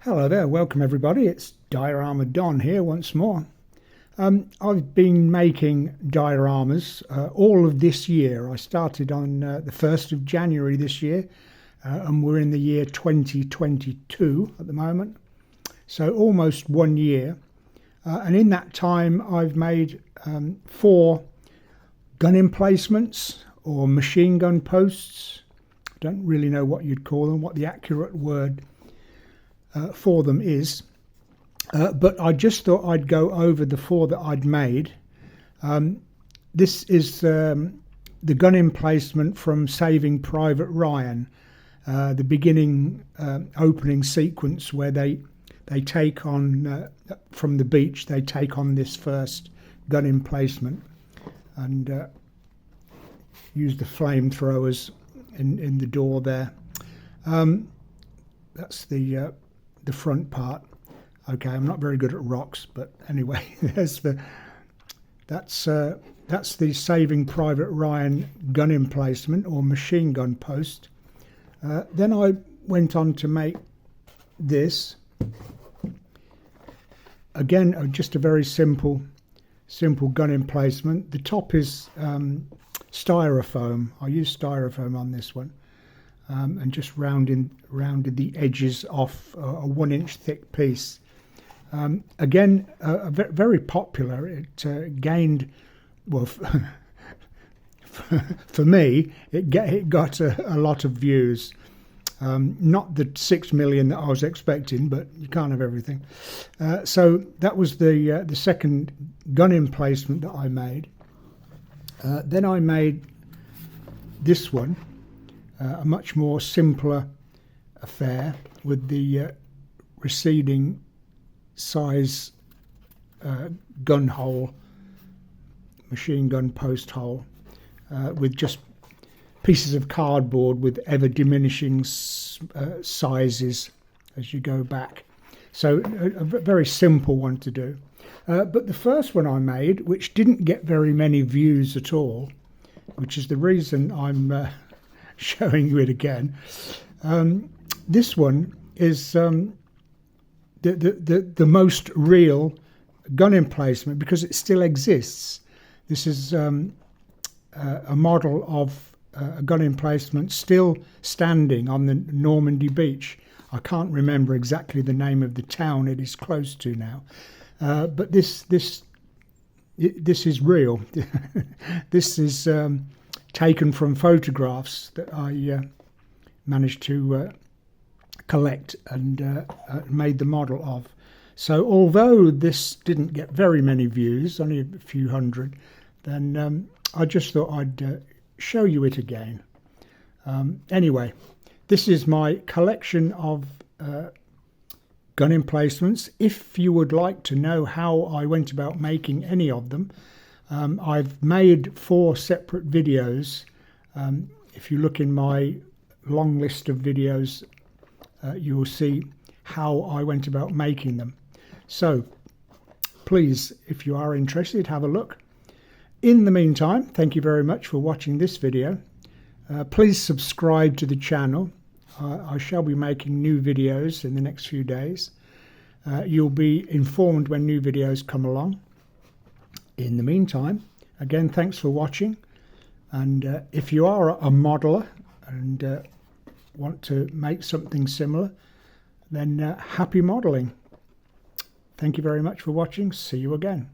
Hello there, welcome everybody. It's Diorama Don here once more. I've been making dioramas all of this year. I started on the 1st of January this year and we're in the year 2022 at the moment. So almost 1 year. And in that time I've made 4 gun emplacements or machine gun posts. I don't really know what you'd call them, what the accurate word for them is, but I just thought I'd go over the 4 that I'd made. This is the gun emplacement from Saving Private Ryan, the beginning opening sequence where they take on from the beach, they take on this first gun emplacement and use the flamethrowers in the door there. That's the front part. Okay, I'm not very good at rocks, but anyway, that's the Saving Private Ryan gun emplacement or machine gun post. Then I went on to make this. Again, just a very simple gun emplacement. The top is styrofoam. I used styrofoam on this one. And just rounded the edges off a 1-inch thick piece. Again, very popular. It gained, well, for me, it got a lot of views. Not the 6 million that I was expecting, but you can't have everything. So that was the second gun emplacement that I made. Then I made this one. A much more simpler affair with the receding size gun hole, machine gun post hole, with just pieces of cardboard with ever diminishing sizes as you go back. So a very simple one to do. But the first one I made, which didn't get very many views at all, which is the reason I'm showing you it again. This one is the most real gun emplacement because it still exists. This is a model of a gun emplacement still standing on the Normandy beach. I can't remember exactly the name of the town it is close to now, but this is real. This is taken from photographs that I managed to collect and made the model of. So although this didn't get very many views, only a few hundred, then I just thought I'd show you it again. Anyway, this is my collection of gun emplacements. If you would like to know how I went about making any of them, I've made 4 separate videos. If you look in my long list of videos, you will see how I went about making them. So please, if you are interested, have a look. In the meantime, thank you very much for watching this video. Please subscribe to the channel. I shall be making new videos in the next few days. You'll be informed when new videos come along. In the meantime, again, thanks for watching. And if you are a modeler and want to make something similar, then happy modeling. Thank you very much for watching. See you again.